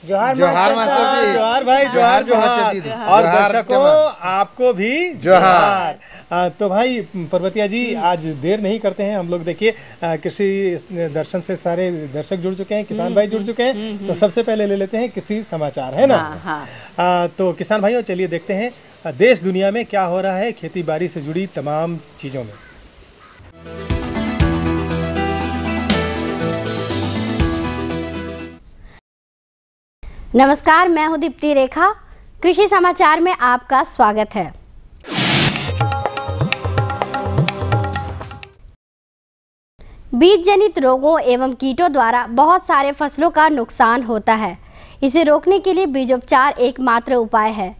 जोहार जोहार मास्टर जी। जोहार भाई, जोहार जोहार। और दर्शकों आपको भी जोहार। तो भाई पर्वतिया जी, आज देर नहीं करते हैं हम लोग। देखिए कृषि दर्शन से सारे दर्शक जुड़ चुके हैं, किसान भाई जुड़ चुके हैं। तो सबसे पहले ले लेते हैं कृषि समाचार, है ना। तो किसान भाइयों चलिए देखते हैं देश दुनिया में क्या हो रहा है खेती बाड़ी से जुड़ी तमाम चीजों में। नमस्कार, मैं हूं दीप्ति रेखा। कृषि समाचार में आपका स्वागत है। बीज जनित रोगों एवं कीटों द्वारा बहुत सारे फसलों का नुकसान होता है। इसे रोकने के लिए बीजोपचार एकमात्र उपाय है।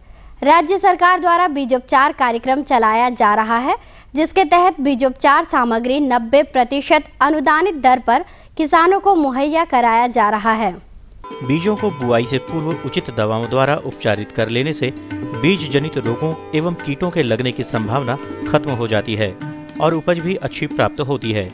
राज्य सरकार द्वारा बीजोपचार कार्यक्रम चलाया जा रहा है, जिसके तहत बीजोपचार सामग्री 90% अनुदानित दर पर किसानों को मुहैया कराया जा रहा है। बीजों को बुआई से पूर्व उचित दवाओं द्वारा उपचारित कर लेने से बीज जनित रोगों एवं कीटों के लगने की संभावना खत्म हो जाती है और उपज भी अच्छी प्राप्त होती है।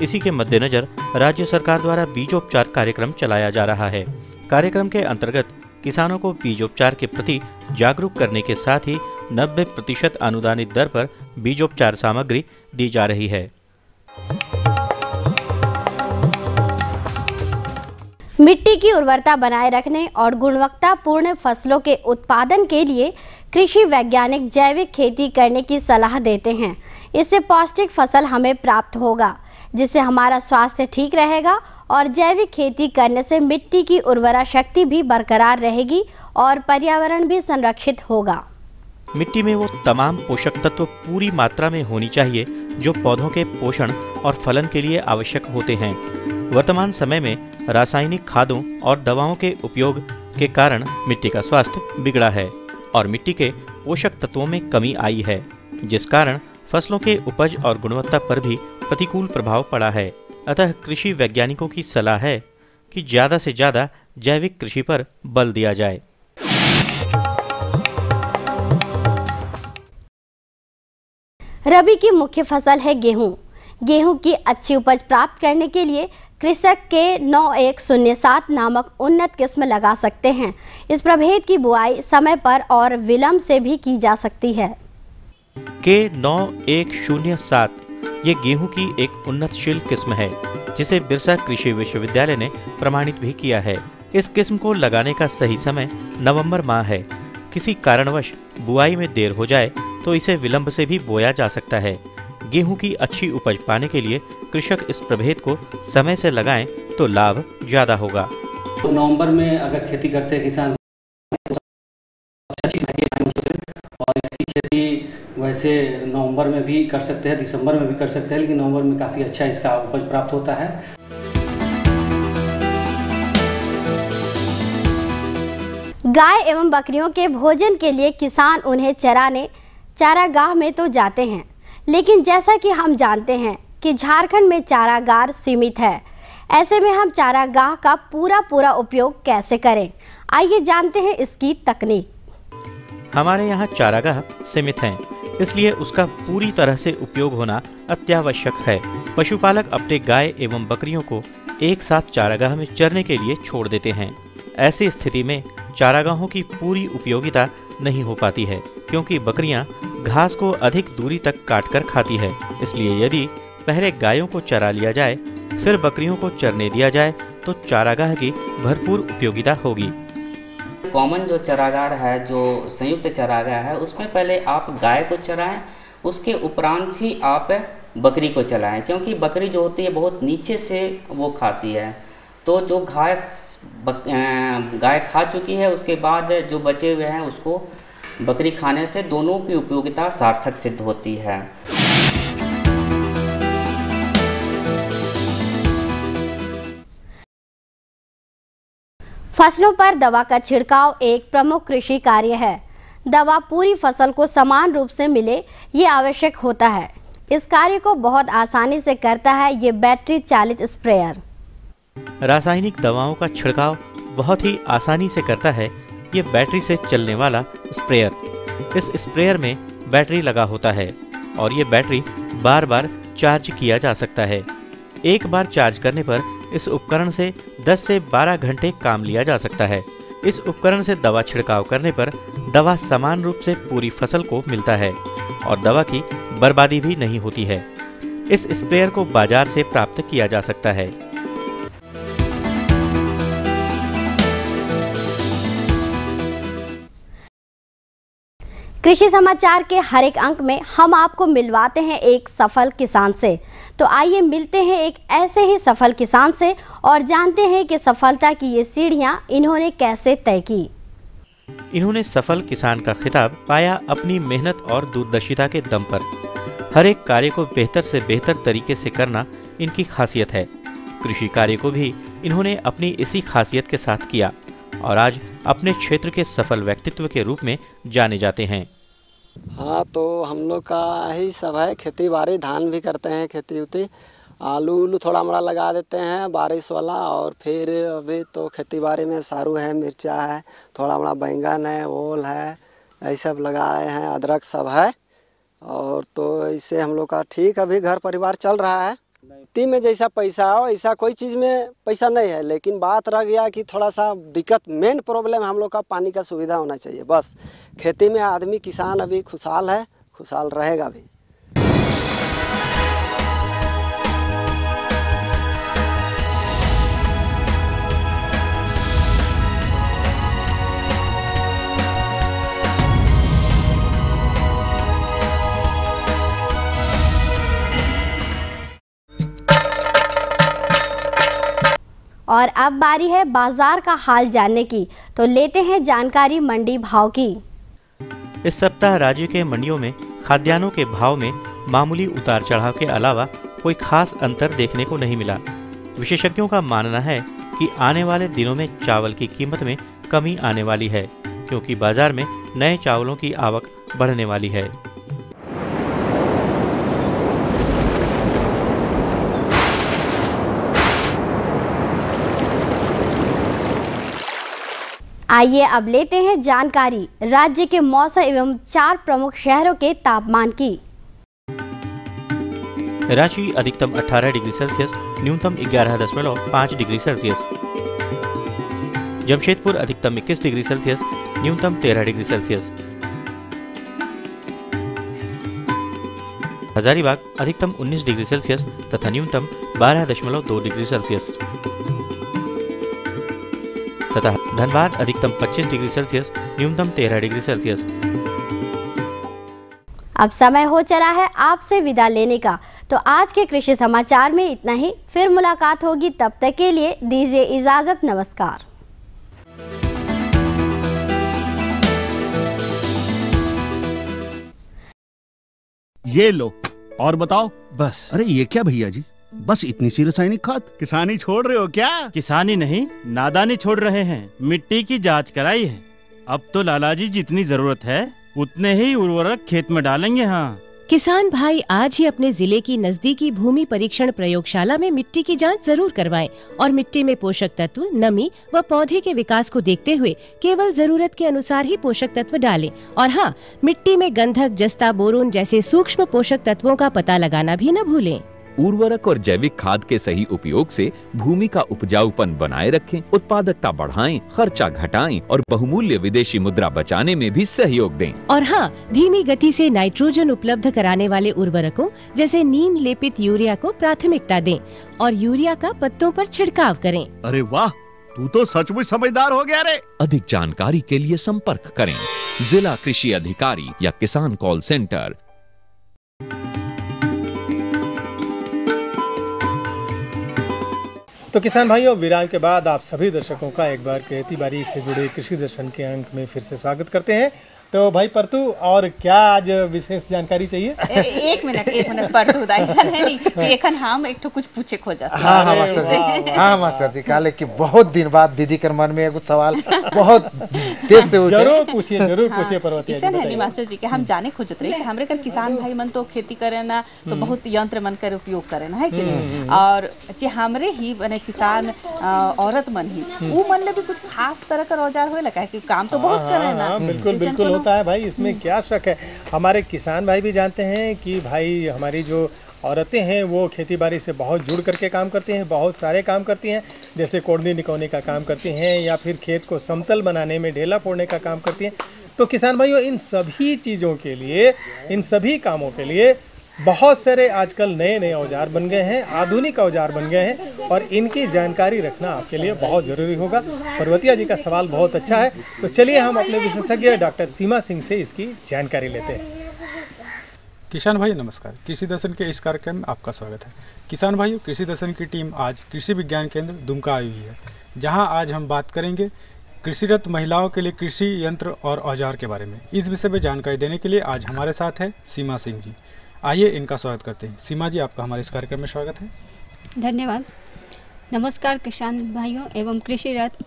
इसी के मद्देनजर राज्य सरकार द्वारा बीजोपचार कार्यक्रम चलाया जा रहा है। कार्यक्रम के अंतर्गत किसानों को बीजोपचार के प्रति जागरूक करने के साथ ही 90% अनुदानित दर पर बीजोपचार सामग्री दी जा रही है। मिट्टी की उर्वरता बनाए रखने और गुणवत्तापूर्ण फसलों के उत्पादन के लिए कृषि वैज्ञानिक जैविक खेती करने की सलाह देते हैं। इससे पौष्टिक फसल हमें प्राप्त होगा, जिससे हमारा स्वास्थ्य ठीक रहेगा और जैविक खेती करने से मिट्टी की उर्वरा शक्ति भी बरकरार रहेगी और पर्यावरण भी संरक्षित होगा। मिट्टी में वो तमाम पोषक तत्व पूरी मात्रा में होनी चाहिए जो पौधों के पोषण और फलन के लिए आवश्यक होते हैं। वर्तमान समय में रासायनिक खादों और दवाओं के उपयोग के कारण मिट्टी का स्वास्थ्य बिगड़ा है और मिट्टी के पोषक तत्वों में कमी आई है, जिस कारण फसलों के उपज और गुणवत्ता पर भी प्रतिकूल प्रभाव पड़ा है। अतः कृषि वैज्ञानिकों की सलाह है कि ज़्यादा से ज़्यादा जैविक कृषि पर बल दिया जाए। रबी की मुख्य फसल है गेहूं। गेहूं की अच्छी उपज प्राप्त करने के लिए कृषक के 9107 नामक उन्नत किस्म लगा सकते हैं। इस प्रभेद की बुआई समय पर और विलंब से भी की जा सकती है। के 9107 ये गेहूं की एक उन्नतशील किस्म है, जिसे बिरसा कृषि विश्वविद्यालय ने प्रमाणित भी किया है। इस किस्म को लगाने का सही समय नवंबर माह है। किसी कारणवश बुआई में देर हो जाए तो इसे विलंब से भी बोया जा सकता है। गेहूं की अच्छी उपज पाने के लिए कृषक इस प्रभेद को समय से लगाएं तो लाभ ज्यादा होगा। तो नवंबर में अगर खेती करते हैं किसान और इसकी खेती वैसे नवंबर में भी कर सकते हैं, दिसंबर में भी कर सकते हैं, लेकिन नवंबर में काफ़ी अच्छा इसका उपज प्राप्त होता है। गाय एवं बकरियों के भोजन के लिए किसान उन्हें चराने चारागाह में तो जाते हैं, लेकिन जैसा कि हम जानते हैं कि झारखंड में चारागाह सीमित है। ऐसे में हम चारागाह का पूरा उपयोग कैसे करें, आइए जानते हैं इसकी तकनीक। हमारे यहाँ चारागाह सीमित हैं, इसलिए उसका पूरी तरह से उपयोग होना अत्यावश्यक है। पशुपालक अपने गाय एवं बकरियों को एक साथ चारागाह में चरने के लिए छोड़ देते हैं। ऐसी स्थिति में चारागाहों की पूरी उपयोगिता नहीं हो पाती है, क्योंकि बकरियां घास को अधिक दूरी तक काटकर खाती है। इसलिए यदि पहले गायों को चरा लिया जाए फिर बकरियों को चरने दिया जाए तो चारागाह की भरपूर उपयोगिता होगी। कॉमन जो चारागाह है, जो संयुक्त चारागाह है, उसमें पहले आप गाय को चराएं, उसके उपरांत ही आप बकरी को चलाएं, क्योंकि बकरी जो होती है बहुत नीचे से वो खाती है। तो जो घास गाय खा चुकी है उसके बाद जो बचे हुए हैं उसको बकरी खाने से दोनों की उपयोगिता सार्थक सिद्ध होती है। फसलों पर दवा का छिड़काव एक प्रमुख कृषि कार्य है। दवा पूरी फसल को समान रूप से मिले ये आवश्यक होता है। इस कार्य को बहुत आसानी से करता है ये बैटरी चालित स्प्रेयर। रासायनिक दवाओं का छिड़काव बहुत ही आसानी से करता है ये बैटरी से चलने वाला स्प्रेयर। इस स्प्रेयर में बैटरी लगा होता है और ये बैटरी बार बार चार्ज किया जा सकता है। एक बार चार्ज करने पर इस उपकरण से 10 से 12 घंटे काम लिया जा सकता है। इस उपकरण से दवा छिड़काव करने पर दवा समान रूप से पूरी फसल को मिलता है और दवा की बर्बादी भी नहीं होती है। इस स्प्रेयर को बाजार से प्राप्त किया जा सकता है। कृषि समाचार के हर एक अंक में हम आपको मिलवाते हैं एक सफल किसान से। तो आइए मिलते हैं एक ऐसे ही सफल किसान से और जानते हैं कि सफलता की ये सीढ़ियां इन्होंने कैसे तय की। इन्होंने सफल किसान का खिताब पाया अपनी मेहनत और दूरदर्शिता के दम पर। हर एक कार्य को बेहतर से बेहतर तरीके से करना इनकी खासियत है। कृषि कार्य को भी इन्होंने अपनी इसी खासियत के साथ किया और आज अपने क्षेत्र के सफल व्यक्तित्व के रूप में जाने जाते हैं। हाँ, तो हम लोग का ही सब है, खेती बाड़ी, धान भी करते हैं, खेती उती, आलू उलू थोड़ा मोड़ा लगा देते हैं बारिश वाला, और फिर अभी तो खेती बाड़ी में सारू है, मिर्चा है, थोड़ा मोड़ा बैंगन है, ओल है, यही सब लगाए हैं, अदरक सब है। और तो इससे हम लोग का ठीक अभी घर परिवार चल रहा है। खेती में जैसा पैसा हो ऐसा कोई चीज़ में पैसा नहीं है, लेकिन बात रह गया कि थोड़ा सा दिक्कत, मेन प्रॉब्लम हम लोग का पानी का सुविधा होना चाहिए। बस खेती में आदमी किसान अभी खुशहाल है, खुशहाल रहेगा भी। और अब बारी है बाजार का हाल जानने की, तो लेते हैं जानकारी मंडी भाव की। इस सप्ताह राज्य के मंडियों में खाद्यान्नों के भाव में मामूली उतार चढ़ाव के अलावा कोई खास अंतर देखने को नहीं मिला। विशेषज्ञों का मानना है कि आने वाले दिनों में चावल की कीमत में कमी आने वाली है, क्योंकि बाजार में नए चावलों की आवक बढ़ने वाली है। आइए अब लेते हैं जानकारी राज्य के मौसम एवं 4 प्रमुख शहरों के तापमान की। रांची अधिकतम 18 डिग्री सेल्सियस, न्यूनतम 11.5 डिग्री सेल्सियस। जमशेदपुर अधिकतम 21 डिग्री सेल्सियस, न्यूनतम 13 डिग्री सेल्सियस। हजारीबाग अधिकतम 19 डिग्री सेल्सियस तथा न्यूनतम 12.2 डिग्री सेल्सियस तथा धनबाद अधिकतम 25 डिग्री सेल्सियस, न्यूनतम 13 डिग्री सेल्सियस। अब समय हो चला है आपसे विदा लेने का, तो आज के कृषि समाचार में इतना ही। फिर मुलाकात होगी, तब तक के लिए दीजिए इजाजत। नमस्कार। ये लो और बताओ। बस। अरे ये क्या भैया जी, बस इतनी सी रासायनिक खाद? किसानी छोड़ रहे हो क्या? किसानी नहीं, नादानी छोड़ रहे हैं। मिट्टी की जांच कराई है। अब तो लाला जी जितनी जरूरत है उतने ही उर्वरक खेत में डालेंगे। हाँ, किसान भाई आज ही अपने जिले की नजदीकी भूमि परीक्षण प्रयोगशाला में मिट्टी की जांच जरूर करवाएं और मिट्टी में पोषक तत्व, नमी व पौधे के विकास को देखते हुए केवल जरूरत के अनुसार ही पोषक तत्व डालें। और हाँ, मिट्टी में गंधक, जस्ता, बोरोन जैसे सूक्ष्म पोषक तत्वों का पता लगाना भी न भूलें। उर्वरक और जैविक खाद के सही उपयोग से भूमि का उपजाऊपन बनाए रखें, उत्पादकता बढ़ाएं, खर्चा घटाएं और बहुमूल्य विदेशी मुद्रा बचाने में भी सहयोग दें। और हाँ, धीमी गति से नाइट्रोजन उपलब्ध कराने वाले उर्वरकों जैसे नीम लेपित यूरिया को प्राथमिकता दें और यूरिया का पत्तों पर छिड़काव करें। अरे वाह, तू तो सचमुच समझदार हो गया रे। अधिक जानकारी के लिए संपर्क करें जिला कृषि अधिकारी या किसान कॉल सेंटर। तो किसान भाइयों, विराम के बाद आप सभी दर्शकों का एक बार खेती बाड़ी से जुड़े कृषि दर्शन के अंक में फिर से स्वागत करते हैं। तो भाई परतू, और क्या आज विशेष जानकारी चाहिए? एक मिनट परतू ऐसा है नहीं एखन हम एक तो कुछ पूछे खो जाता। हाँ मास्टर जी, हाँ मास्टर जी, काले कि बहुत दिन बाद दीदी के मन में कुछ सवाल बहुत तेज से उठे। जरूर पूछिए पर्वती जी। है नहीं मास्टर जी के हम जाने खोजत रहे कि हमरे कर किसान भाई मन तो खेती करे ना, तो बहुत यंत्र मन कर उपयोग करे ना, है कि नहीं? और जे हमरे ही बने किसान औरत मन ही वो मन ले भी कुछ खास तरह का औजार होए लगा कि काम तो बहुत करे ना। बिल्कुल होता है भाई, इसमें क्या शक है। हमारे किसान भाई भी जानते हैं कि भाई हमारी जो औरतें हैं वो खेती बाड़ी से बहुत जुड़ करके काम करती हैं, बहुत सारे काम करती हैं, जैसे कोड़नी निकौनी का काम करती हैं या फिर खेत को समतल बनाने में ढेला फोड़ने का काम करती हैं। तो किसान भाइयों, इन सभी चीज़ों के लिए, इन सभी कामों के लिए बहुत सारे आजकल नए नए औजार बन गए हैं, आधुनिक औजार बन गए हैं और इनकी जानकारी रखना आपके लिए बहुत ज़रूरी होगा। पर्वतिया जी का सवाल बहुत अच्छा है, तो चलिए हम अपने विशेषज्ञ डॉक्टर सीमा सिंह से इसकी जानकारी लेते हैं। किसान भाई नमस्कार, कृषि दर्शन के इस कार्यक्रम में आपका स्वागत है। किसान भाइयों, कृषि दर्शन की टीम आज कृषि विज्ञान केंद्र दुमका आई हुई है, जहां आज हम बात करेंगे कृषिरत महिलाओं के लिए कृषि यंत्र और औजार के बारे में। इस विषय में जानकारी देने के लिए आज हमारे साथ है सीमा सिंह जी। आइए इनका स्वागत करते हैं। सीमा जी, आपका हमारे इस कार्यक्रम में स्वागत है। धन्यवाद। नमस्कार किसान भाइयों एवं कृषिरत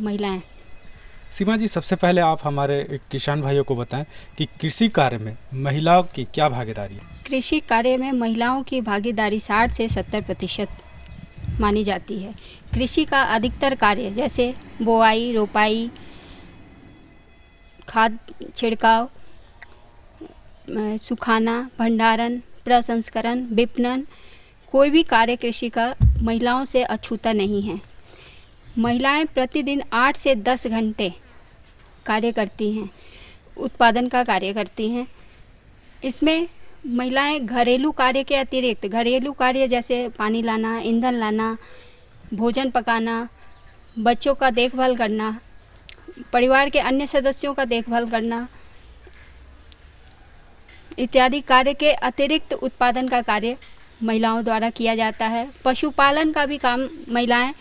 महिलाएं। सीमा जी, सबसे पहले आप हमारे किसान भाइयों को बताएं कि कृषि कार्य में महिलाओं की क्या भागीदारी है। कृषि कार्य में महिलाओं की भागीदारी 60 से 70% मानी जाती है। कृषि का अधिकतर कार्य जैसे बोआई, रोपाई, खाद छिड़काव, सुखाना, भंडारण, प्रसंस्करण, विपणन, कोई भी कार्य कृषि का महिलाओं से अछूता नहीं है। महिलाएं प्रतिदिन 8 से 10 घंटे कार्य करती हैं, उत्पादन का कार्य करती हैं। इसमें महिलाएं घरेलू कार्य के अतिरिक्त घरेलू कार्य जैसे पानी लाना, ईंधन लाना, भोजन पकाना, बच्चों का देखभाल करना, परिवार के अन्य सदस्यों का देखभाल करना इत्यादि कार्य के अतिरिक्त उत्पादन का कार्य महिलाओं द्वारा किया जाता है। पशुपालन का भी काम महिलाएं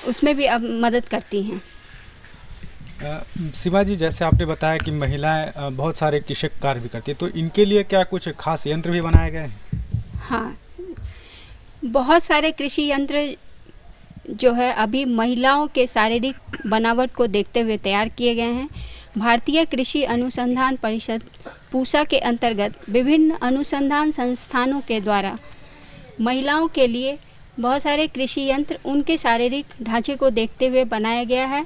उसमें भी अब मदद करती हैं। सीमा जी, जैसे आपने बताया कि महिलाएं बहुत सारे कृषि कार्य भी करती हैं, तो इनके लिए क्या कुछ खास यंत्र भी बनाए गए हैं? हाँ, बहुत सारे कृषि यंत्र जो है अभी महिलाओं के शारीरिक बनावट को देखते हुए तैयार किए गए हैं। भारतीय कृषि अनुसंधान परिषद पूसा के अंतर्गत विभिन्न अनुसंधान संस्थानों के द्वारा महिलाओं के लिए बहुत सारे कृषि यंत्र उनके शारीरिक ढांचे को देखते हुए बनाया गया है,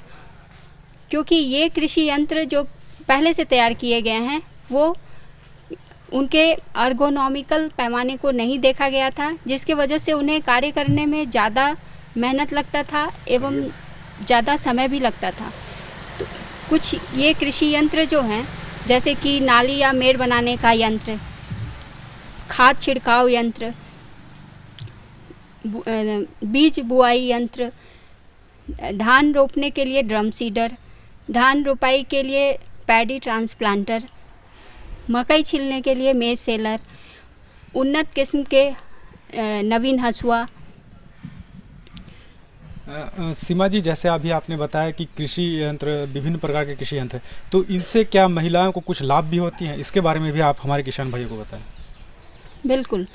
क्योंकि ये कृषि यंत्र जो पहले से तैयार किए गए हैं वो उनके अर्गोनॉमिकल पैमाने को नहीं देखा गया था, जिसकी वजह से उन्हें कार्य करने में ज़्यादा मेहनत लगता था एवं ज़्यादा समय भी लगता था। तो कुछ ये कृषि यंत्र जो हैं जैसे कि नाली या मेड़ बनाने का यंत्र, खाद छिड़काव यंत्र, बीज बुआई यंत्र, धान रोपने के लिए ड्रम सीडर, धान रोपाई के लिए पैडी ट्रांसप्लांटर, मकई छिलने के लिए मेज सेलर, उन्नत किस्म के नवीन हसुआ। सीमा जी, जैसे अभी आपने बताया कि कृषि यंत्र विभिन्न प्रकार के कृषि यंत्र, तो इनसे क्या महिलाओं को कुछ लाभ भी होती हैं? इसके बारे में भी आप हमारे किसान भाइयों को बताएं। बिल्कुल,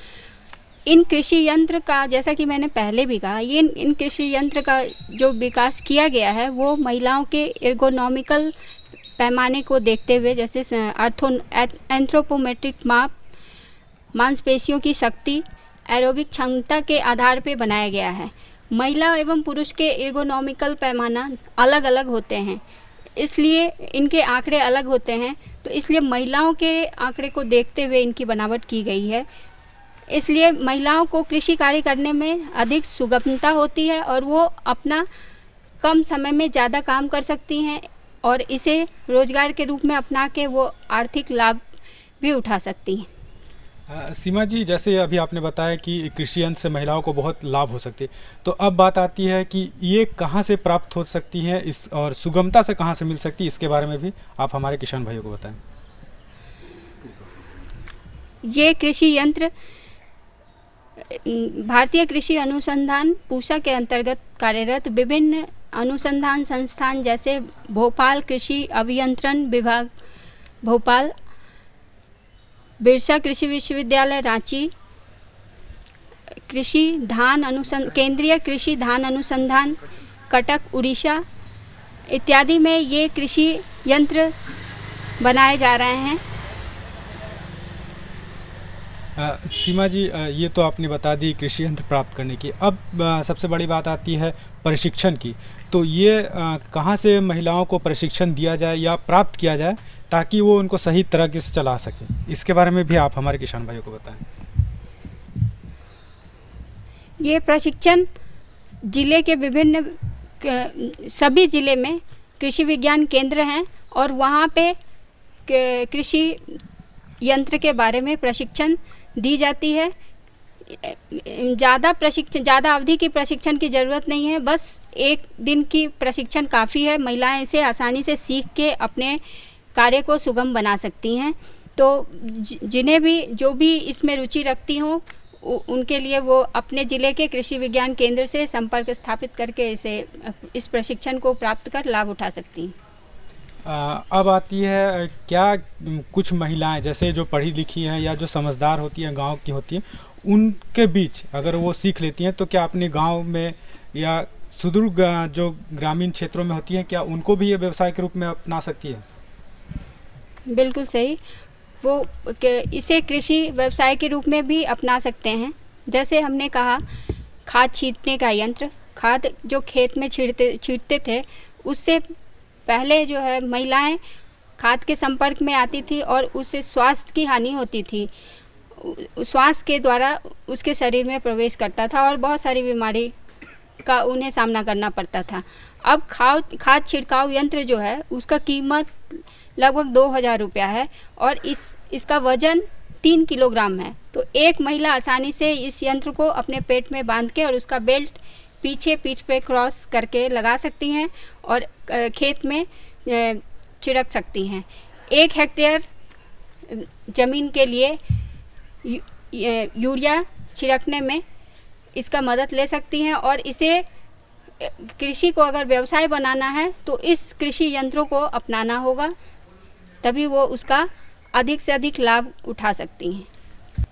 इन कृषि यंत्र का जैसा कि मैंने पहले भी कहा, ये इन कृषि यंत्र का जो विकास किया गया है वो महिलाओं के एर्गोनॉमिकल पैमाने को देखते हुए, जैसे एंथ्रोपोमेट्रिक माप, मांसपेशियों की शक्ति, एरोबिक क्षमता के आधार पर बनाया गया है। महिला एवं पुरुष के एर्गोनॉमिकल पैमाना अलग अलग होते हैं, इसलिए इनके आंकड़े अलग होते हैं। तो इसलिए महिलाओं के आंकड़े को देखते हुए इनकी बनावट की गई है। इसलिए महिलाओं को कृषि कार्य करने में अधिक सुगमता होती है और वो अपना कम समय में ज़्यादा काम कर सकती हैं और इसे रोजगार के रूप में अपना के वो आर्थिक लाभ भी उठा सकती हैं। सीमा जी, जैसे अभी आपने बताया कि कृषि यंत्र से महिलाओं को बहुत लाभ हो सकती है, तो अब बात आती है कि ये कहाँ से प्राप्त हो सकती हैं इस और सुगमता से कहाँ से मिल सकती है, इसके बारे में भी आप हमारे किसान भाइयों को बताएं। ये कृषि यंत्र भारतीय कृषि अनुसंधान पूसा के अंतर्गत कार्यरत विभिन्न अनुसंधान संस्थान जैसे भोपाल कृषि अभियंत्रण विभाग भोपाल, बिरसा कृषि विश्वविद्यालय रांची, केंद्रीय कृषि धान अनुसंधान कटक उड़ीसा इत्यादि में ये कृषि यंत्र बनाए जा रहे हैं। सीमा जी, ये तो आपने बता दी कृषि यंत्र प्राप्त करने की। अब सबसे बड़ी बात आती है प्रशिक्षण की। तो ये कहाँ से महिलाओं को प्रशिक्षण दिया जाए या प्राप्त किया जाए ताकि वो उनको सही तरीके से चला सकें, इसके बारे में भी आप हमारे किसान भाइयों को बताएं। ये प्रशिक्षण जिले के विभिन्न सभी जिले में कृषि विज्ञान केंद्र हैं और वहाँ पे कृषि यंत्र के बारे में प्रशिक्षण दी जाती है। ज़्यादा अवधि की प्रशिक्षण की ज़रूरत नहीं है, बस एक दिन की प्रशिक्षण काफ़ी है। महिलाएं इसे आसानी से सीख के अपने कार्य को सुगम बना सकती हैं। तो जिन्हें भी जो भी इसमें रुचि रखती हों उनके लिए वो अपने ज़िले के कृषि विज्ञान केंद्र से संपर्क स्थापित करके इस प्रशिक्षण को प्राप्त कर लाभ उठा सकती हैं। अब आती है क्या कुछ महिलाएं जैसे जो पढ़ी लिखी हैं या जो समझदार होती हैं, गांव की होती हैं, उनके बीच अगर वो सीख लेती हैं तो क्या अपने गांव में या सुदूर जो ग्रामीण क्षेत्रों में होती हैं, क्या उनको भी ये व्यवसाय के रूप में अपना सकती है? बिल्कुल सही, वो इसे कृषि व्यवसाय के रूप में भी अपना सकते हैं। जैसे हमने कहा खाद छींटने का यंत्र, खाद जो खेत में छींटते थे उससे पहले जो है महिलाएं खाद के संपर्क में आती थी और उससे स्वास्थ्य की हानि होती थी। श्वास के द्वारा उसके शरीर में प्रवेश करता था और बहुत सारी बीमारी का उन्हें सामना करना पड़ता था। अब खाद छिड़काव यंत्र जो है उसका कीमत लगभग 2000 रुपया है और इसका वजन 3 किलोग्राम है। तो एक महिला आसानी से इस यंत्र को अपने पेट में बांध के और उसका बेल्ट पीछे पीठ पे क्रॉस करके लगा सकती हैं और खेत में छिड़क सकती हैं। 1 हेक्टेयर ज़मीन के लिए यूरिया छिड़कने में इसका मदद ले सकती हैं और इसे कृषि को अगर व्यवसाय बनाना है तो इस कृषि यंत्रों को अपनाना होगा, तभी वो उसका अधिक से अधिक लाभ उठा सकती हैं।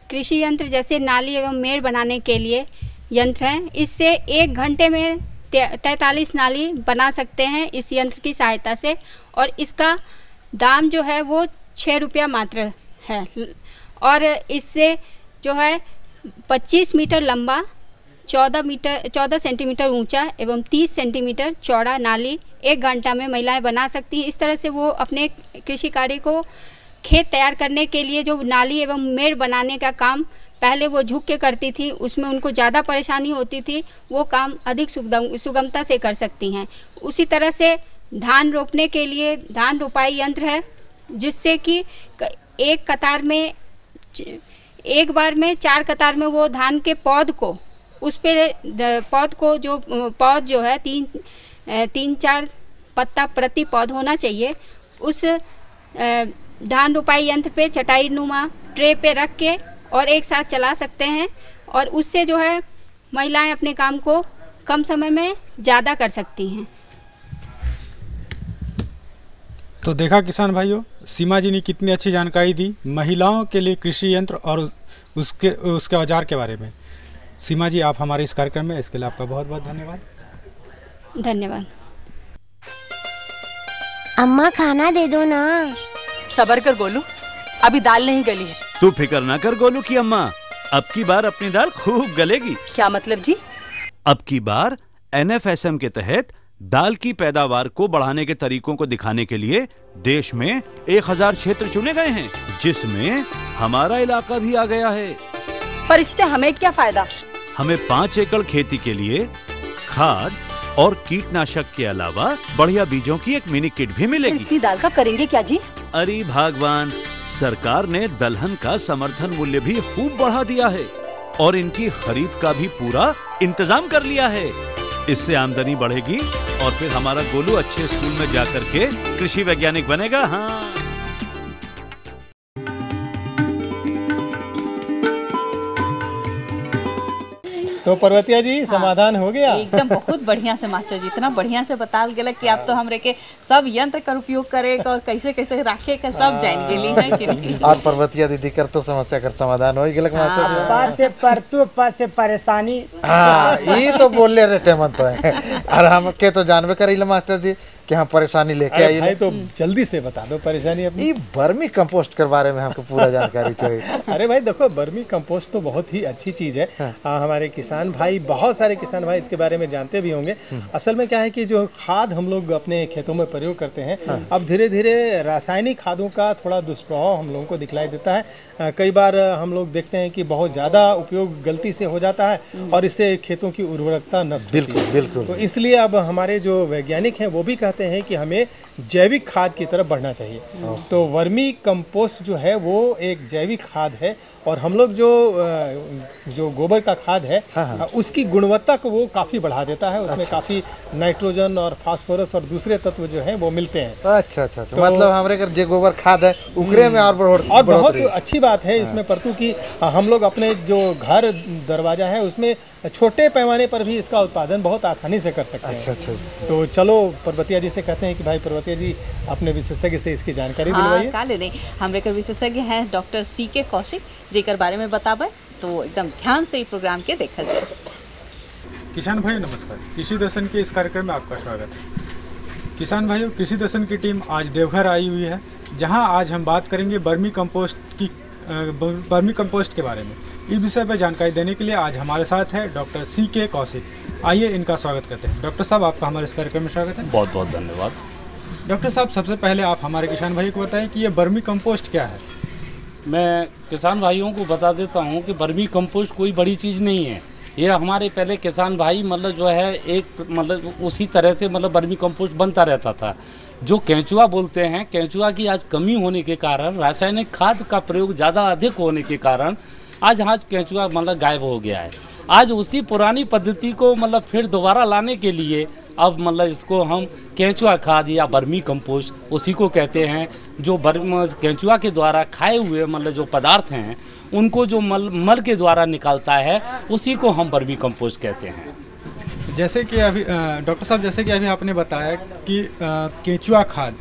कृषि यंत्र जैसे नाली एवं मेड़ बनाने के लिए यंत्र हैं, इससे 1 घंटे में 43 नाली बना सकते हैं इस यंत्र की सहायता से और इसका दाम जो है वो 6 रुपया मात्र है और इससे जो है 25 मीटर लंबा, 14 सेंटीमीटर ऊंचा एवं 30 सेंटीमीटर चौड़ा नाली 1 घंटा में महिलाएं बना सकती हैं। इस तरह से वो अपने कृषि कार्य को खेत तैयार करने के लिए जो नाली एवं मेड़ बनाने का काम पहले वो झुक के करती थी, उसमें उनको ज़्यादा परेशानी होती थी, वो काम अधिक सुगमता से कर सकती हैं। उसी तरह से धान रोपने के लिए धान रोपाई यंत्र है, जिससे कि एक बार में 4 कतार में वो धान के पौध को उस पर पौध को जो पौध जो है 3-4 पत्ता प्रति पौध होना चाहिए, उस धान रोपाई यंत्र पे चटाई नुमा ट्रे पे रख के और एक साथ चला सकते हैं और उससे जो है महिलाएं अपने काम को कम समय में ज़्यादा कर सकती हैं। तो देखा किसान भाइयों, सीमा जी ने कितनी अच्छी जानकारी दी महिलाओं के लिए कृषि यंत्र और उसके औजार के बारे में। सीमा जी, आप हमारे इस कार्यक्रम में, इसके लिए आपका बहुत बहुत धन्यवाद। धन्यवाद। अम्मा खाना दे दो ना। सबर कर गोलू, अभी दाल नहीं गली है। तू फिक्र ना कर गोलू की अम्मा, अब की बार अपनी दाल खूब गलेगी। क्या मतलब जी? अब की बार NFSM के तहत दाल की पैदावार को बढ़ाने के तरीकों को दिखाने के लिए देश में 1000 क्षेत्र चुने गए हैं, जिसमें हमारा इलाका भी आ गया है। पर इससे हमें क्या फायदा? हमें 5 एकड़ खेती के लिए खाद और कीटनाशक के अलावा बढ़िया बीजों की एक मिनी किट भी मिलेगी। इतनी दाल का करेंगे क्या जी? अरे भगवान, सरकार ने दलहन का समर्थन मूल्य भी खूब बढ़ा दिया है और इनकी खरीद का भी पूरा इंतजाम कर लिया है। इससे आमदनी बढ़ेगी और फिर हमारा गोलू अच्छे स्कूल में जाकर के कृषि वैज्ञानिक बनेगा। हाँ, तो पर्वतिया जी, समाधान हो गया? एकदम बहुत बढ़िया से मास्टर जी, इतना बढ़िया से बता गया कि आप तो हमरे के सब यंत्र का उपयोग करे और कैसे कैसे रखे के सब जान गेली है कि नहीं। और पर्वतिया दीदी कर तो समस्या कर समाधान हो गेलक मास्टर जी। पास से परतु पास से परेशानी। हाँ, ये तो बोल ले रहे मन तो है। और हम के तो जानबे करिले मास्टर जी कि हम परेशानी लेके आइए। भाई तो जल्दी से बता दो परेशानी अपनी। वर्मी कंपोस्ट के बारे में हमको पूरा जानकारी चाहिए। अरे भाई देखो, वर्मी कंपोस्ट तो बहुत ही अच्छी चीज़ है। हमारे किसान भाई, बहुत सारे किसान भाई इसके बारे में जानते भी होंगे। असल में क्या है कि जो खाद हम लोग अपने खेतों में प्रयोग करते हैं, अब धीरे धीरे रासायनिक खादों का थोड़ा दुष्प्रभाव हम लोगों को दिखलाई देता है। कई बार हम लोग देखते हैं कि बहुत ज़्यादा उपयोग गलती से हो जाता है और इससे खेतों की उर्वरकता नष्ट होती है। बिल्कुल। तो इसलिए अब हमारे जो वैज्ञानिक हैं वो भी कहते हैं कि हमें जैविक खाद की तरफ बढ़ना चाहिए। तो वर्मी कंपोस्ट जो है वो एक जैविक खाद है और हम लोग जो गोबर का खाद है उसकी गुणवत्ता को वो काफ़ी बढ़ा देता है। उसमें काफ़ी नाइट्रोजन और फास्फोरस और दूसरे तत्व जो हैं वो मिलते हैं। अच्छा। तो मतलब हमारे घर जो गोबर खाद है उकरे में और बहुत अच्छी बात है इसमें परतु कि हम लोग अपने जो घर दरवाजा है उसमें छोटे पैमाने पर भी इसका उत्पादन बहुत आसानी से कर सकते हैं। अच्छा। तो चलो पर्वतिया जी से कहते हैं कि भाई पर्वतिया जी अपने विशेषज्ञ से इसकी जानकारी दिलवाइए। काले नहीं, हमारे के विशेषज्ञ हैं डॉक्टर CK कौशिक जेकर बारे में बताबे, तो एकदम ध्यान से प्रोग्राम के देखल जाए। किसान भाई नमस्कार, कृषि दर्शन के इस कार्यक्रम में आपका स्वागत है। किसान भाइयों, कृषि दर्शन की टीम आज देवघर आई हुई है, जहां आज हम बात करेंगे वर्मी कंपोस्ट के बारे में। इस विषय पर जानकारी देने के लिए आज हमारे साथ है डॉक्टर CK कौशिक। आइए इनका स्वागत करते हैं। डॉक्टर साहब, आपका हमारे इस कार्यक्रम में स्वागत है। बहुत बहुत धन्यवाद। डॉक्टर साहब, सबसे पहले आप हमारे किसान भाई को बताएं कि ये वर्मी कंपोस्ट क्या है। मैं किसान भाइयों को बता देता हूँ कि वर्मी कंपोस्ट कोई बड़ी चीज़ नहीं है। ये हमारे पहले किसान भाई मतलब जो है एक मतलब उसी तरह से मतलब वर्मी कंपोस्ट बनता रहता था। जो केंचुआ बोलते हैं, केंचुआ की आज कमी होने के कारण, रासायनिक खाद का प्रयोग ज़्यादा अधिक होने के कारण आज केंचुआ मतलब गायब हो गया है। आज उसी पुरानी पद्धति को मतलब फिर दोबारा लाने के लिए अब मतलब इसको हम केंचुआ खाद या वर्मी कंपोस्ट उसी को कहते हैं। जो केंचुआ के द्वारा खाए हुए मतलब जो पदार्थ हैं उनको जो मल के द्वारा निकालता है उसी को हम वर्मी कंपोस्ट कहते हैं। जैसे कि अभी डॉक्टर साहब, जैसे कि अभी आपने बताया कि केंचुआ खाद,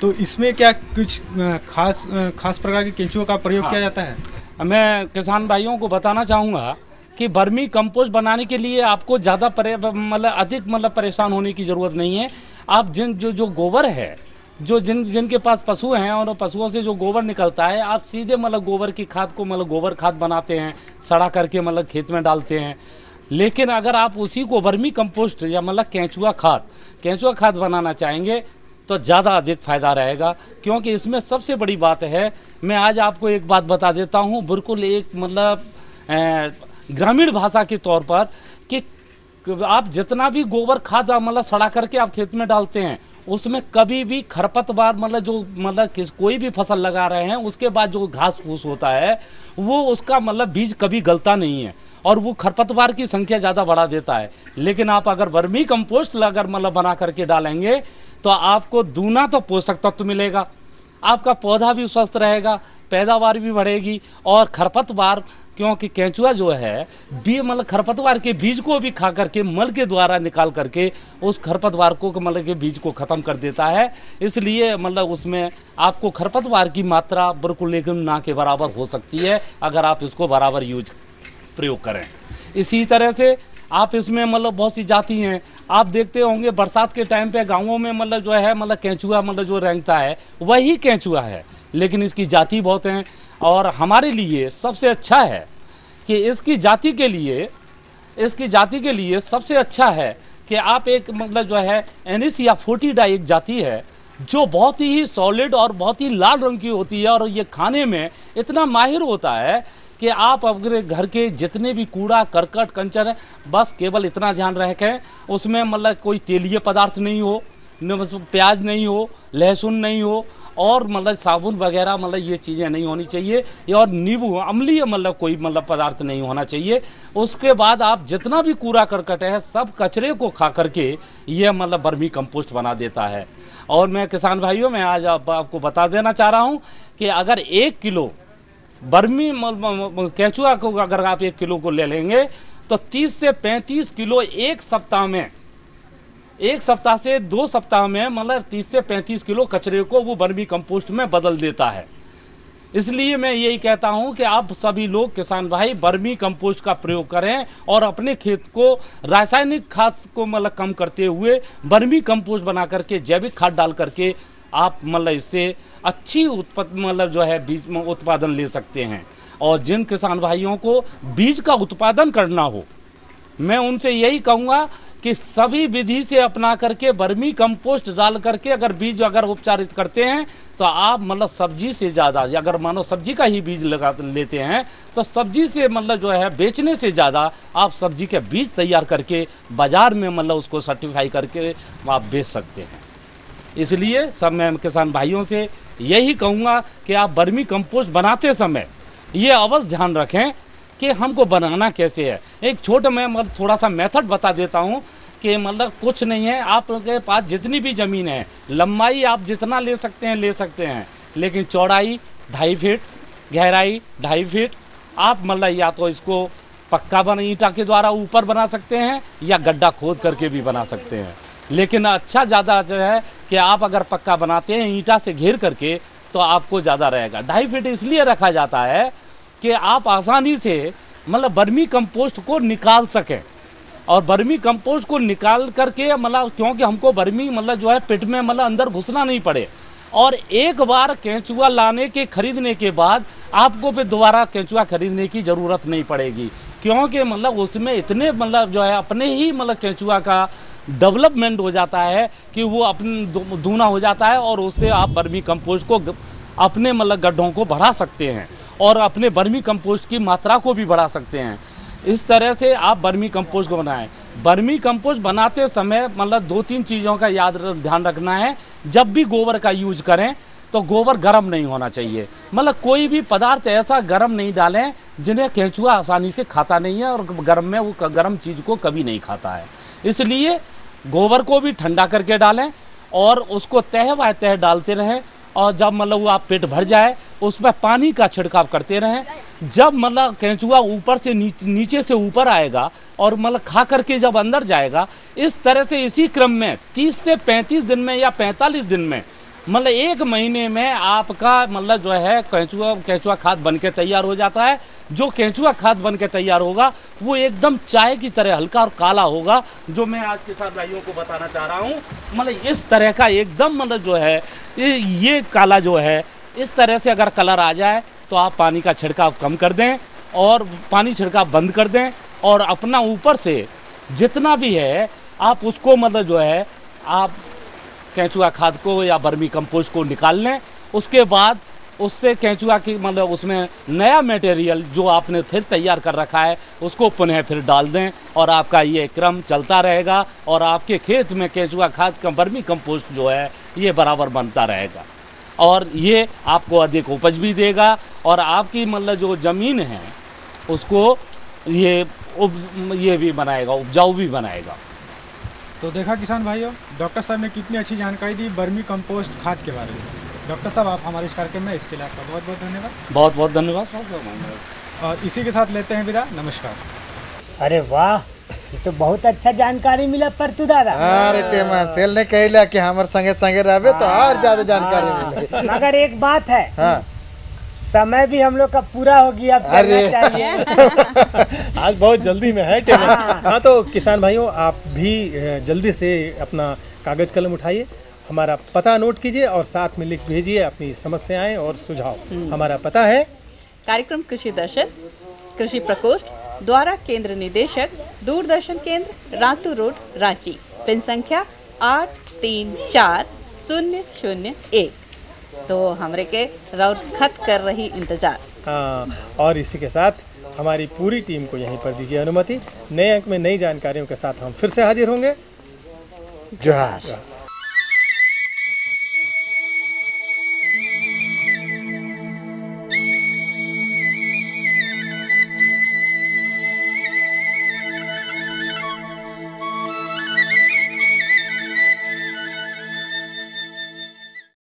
तो इसमें क्या कुछ खास प्रकार के केंचुआ का प्रयोग किया जाता है? मैं किसान भाइयों को बताना चाहूँगा कि वर्मी कंपोस्ट बनाने के लिए आपको ज़्यादा मतलब अधिक मतलब परेशान होने की ज़रूरत नहीं है। आप जो गोबर है, जिनके पास पशु हैं और पशुओं से जो गोबर निकलता है, आप सीधे मतलब गोबर की खाद को मतलब गोबर खाद बनाते हैं, सड़ा करके मतलब खेत में डालते हैं। लेकिन अगर आप उसी को वर्मी कंपोस्ट या मतलब केंचुआ खाद बनाना चाहेंगे तो ज़्यादा अधिक फ़ायदा रहेगा। क्योंकि इसमें सबसे बड़ी बात है, मैं आज आपको एक बात बता देता हूँ बिल्कुल एक मतलब ग्रामीण भाषा के तौर पर, कि आप जितना भी गोबर खाद मतलब सड़ा करके आप खेत में डालते हैं उसमें कभी भी खरपतवार मतलब कोई भी फसल लगा रहे हैं उसके बाद जो घास फूस होता है वो उसका मतलब बीज कभी गलता नहीं है और वो खरपतवार की संख्या ज़्यादा बढ़ा देता है। लेकिन आप अगर वर्मी कंपोस्ट अगर मतलब बना करके डालेंगे तो आपको दूना तो पोषक तत्व मिलेगा, आपका पौधा भी स्वस्थ रहेगा, पैदावार भी बढ़ेगी। और खरपतवार, क्योंकि केंचुआ जो है मतलब खरपतवार के बीज को भी खा करके मल के द्वारा निकाल करके उस खरपतवार को मतलब के बीज को ख़त्म कर देता है। इसलिए मतलब उसमें आपको खरपतवार की मात्रा बिल्कुल लेकिन ना के बराबर हो सकती है अगर आप इसको बराबर प्रयोग करें। इसी तरह से आप इसमें मतलब बहुत सी जाति हैं, आप देखते होंगे बरसात के टाइम पे गाँवों में मतलब जो है मतलब केंचुआ मतलब जो रेंगता है वही केंचुआ है, लेकिन इसकी जाति बहुत हैं। और हमारे लिए सबसे अच्छा है कि इसकी जाति के लिए सबसे अच्छा है कि आप एक मतलब जो है एनिस या फोर्टिडा एक जाति है जो बहुत ही सॉलिड और बहुत ही लाल रंग की होती है और ये खाने में इतना माहिर होता है कि आप अपने घर के जितने भी कूड़ा करकट कंचर है बस केवल इतना ध्यान रखें उसमें मतलब कोई तेलीय पदार्थ नहीं हो, प्याज नहीं हो, लहसुन नहीं हो और मतलब साबुन वगैरह मतलब ये चीज़ें नहीं होनी चाहिए और नींबू अम्लीय मतलब कोई मतलब पदार्थ नहीं होना चाहिए। उसके बाद आप जितना भी कूड़ा करकट है सब कचरे को खा करके ये मतलब वर्मी कंपोस्ट बना देता है। और मैं किसान भाइयों में आज आपको बता देना चाह रहा हूँ कि अगर 1 किलो वर्मी केंचुआ को अगर आप 1 किलो को ले लेंगे तो 30 से 35 किलो एक सप्ताह से 2 सप्ताह में मतलब 30 से 35 किलो कचरे को वो वर्मी कंपोस्ट में बदल देता है। इसलिए मैं यही कहता हूं कि आप सभी लोग किसान भाई वर्मी कंपोस्ट का प्रयोग करें और अपने खेत को रासायनिक खाद को मतलब कम करते हुए वर्मी कंपोस्ट बना करके जैविक खाद डाल करके आप मतलब इससे अच्छी मतलब जो है बीज में उत्पादन ले सकते हैं। और जिन किसान भाइयों को बीज का उत्पादन करना हो, मैं उनसे यही कहूँगा कि सभी विधि से अपना करके वर्मी कंपोस्ट डाल करके अगर बीज अगर उपचारित करते हैं तो आप मतलब सब्जी से ज़्यादा, अगर मानो सब्जी का ही बीज लगा लेते हैं तो सब्जी से मतलब जो है बेचने से ज़्यादा आप सब्जी के बीज तैयार करके बाज़ार में मतलब उसको सर्टिफाई करके आप बेच सकते हैं। इसलिए सब मैं किसान भाइयों से यही कहूँगा कि आप वर्मी कंपोस्ट बनाते समय ये अवश्य ध्यान रखें कि हमको बनाना कैसे है। एक छोटा मैं मतलब थोड़ा सा मेथड बता देता हूँ कि मतलब कुछ नहीं है, आपके पास जितनी भी ज़मीन है, लंबाई आप जितना ले सकते हैं, लेकिन चौड़ाई 2.5 फीट, गहराई 2.5 फीट, आप मतलब या तो इसको पक्का ईंटा के द्वारा ऊपर बना सकते हैं या गड्ढा खोद करके भी बना सकते हैं। लेकिन अच्छा ज़्यादा जो है कि आप अगर पक्का बनाते हैं ईंटा से घेर करके तो आपको ज़्यादा रहेगा। 2.5 फीट इसलिए रखा जाता है कि आप आसानी से मतलब वर्मी कंपोस्ट को निकाल सकें, और वर्मी कंपोस्ट को निकाल करके मतलब क्योंकि हमको वर्मी मतलब जो है पेट में मतलब अंदर घुसना नहीं पड़े, और एक बार केंचुआ लाने के खरीदने के बाद आपको फिर दोबारा केंचुआ खरीदने की ज़रूरत नहीं पड़ेगी, क्योंकि मतलब उसमें इतने मतलब जो है अपने ही मतलब केंचुआ का डेवलपमेंट हो जाता है कि वो अपने दूना हो जाता है, और उससे आप वर्मी कंपोस्ट को अपने मतलब गड्ढों को बढ़ा सकते हैं और अपने वर्मी कंपोस्ट की मात्रा को भी बढ़ा सकते हैं। इस तरह से आप वर्मी कंपोस्ट को बनाएं। वर्मी कंपोस्ट बनाते समय मतलब 2-3 चीज़ों का ध्यान रखना है। जब भी गोबर का यूज करें तो गोबर गर्म नहीं होना चाहिए, मतलब कोई भी पदार्थ ऐसा गर्म नहीं डालें जिन्हें केंचुआ आसानी से खाता नहीं है, और गर्म में वो गर्म चीज़ को कभी नहीं खाता है। इसलिए गोबर को भी ठंडा करके डालें और उसको तह बाय तह डालते रहें, और जब मतलब वो आप पेट भर जाए उसमें पानी का छिड़काव करते रहें। जब मतलब केंचुआ ऊपर से नीचे से ऊपर आएगा और मतलब खा करके जब अंदर जाएगा, इस तरह से इसी क्रम में 30 से 35 दिन में या 45 दिन में मतलब 1 महीने में आपका मतलब जो है केंचुआ खाद बन के तैयार हो जाता है। जो केंचुआ खाद बन के तैयार होगा वो एकदम चाय की तरह हल्का और काला होगा, जो मैं आज के साथ भाइयों को बताना चाह रहा हूँ। मतलब इस तरह का एकदम मतलब जो है ये काला जो है, इस तरह से अगर कलर आ जाए तो आप पानी का छिड़काव कम कर दें और पानी छिड़काव बंद कर दें, और अपना ऊपर से जितना भी है आप उसको मतलब जो है आप केंचुआ खाद को या वर्मी कंपोस्ट को निकाल लें। उसके बाद उससे केंचुआ की मतलब उसमें नया मटेरियल जो आपने फिर तैयार कर रखा है उसको पुनः फिर डाल दें, और आपका ये क्रम चलता रहेगा और आपके खेत में केंचुआ खाद का वर्मी कंपोस्ट जो है ये बराबर बनता रहेगा, और ये आपको अधिक उपज भी देगा, और आपकी मतलब जो ज़मीन है उसको ये भी बनाएगा, उपजाऊ भी बनाएगा। तो देखा किसान भाइयों, डॉक्टर साहब ने कितनी अच्छी जानकारी दी वर्मी कंपोस्ट खाद के बारे में। डॉक्टर साहब आप हमारे इस कार्यक्रम में इसके लिए आपका बहुत बहुत धन्यवाद। बहुत बहुत धन्यवाद। और इसी के साथ लेते हैं विदा, नमस्कार। अरे वाह, ये तो बहुत अच्छा जानकारी मिला पर तू दादा। अरे टेमा सेल ने कहला कि हमर संगे संगे रहबे तो और ज्यादा जानकारी मिले। मगर एक बात है, हाँ समय भी हम लोग का पूरा हो गया, अब चलना चाहिए। आज बहुत जल्दी में है टेमा। हाँ तो किसान भाइयों, आप भी जल्दी से अपना कागज कलम उठाइए, हमारा पता नोट कीजिए और साथ में लिख भेजिए अपनी समस्याएं और सुझाव। हमारा पता है कार्यक्रम कृषि दर्शन, कृषि प्रकोष्ठ, द्वारा केंद्र निदेशक, दूरदर्शन केंद्र, रातू रोड, रांची। पिन संख्या 834001। तो हमरे के राउत खत कर रही इंतजार। हाँ, और इसी के साथ हमारी पूरी टीम को यहीं पर दीजिए अनुमति। नए अंक में नई जानकारियों के साथ हम फिर से हाजिर होंगे। जोहार।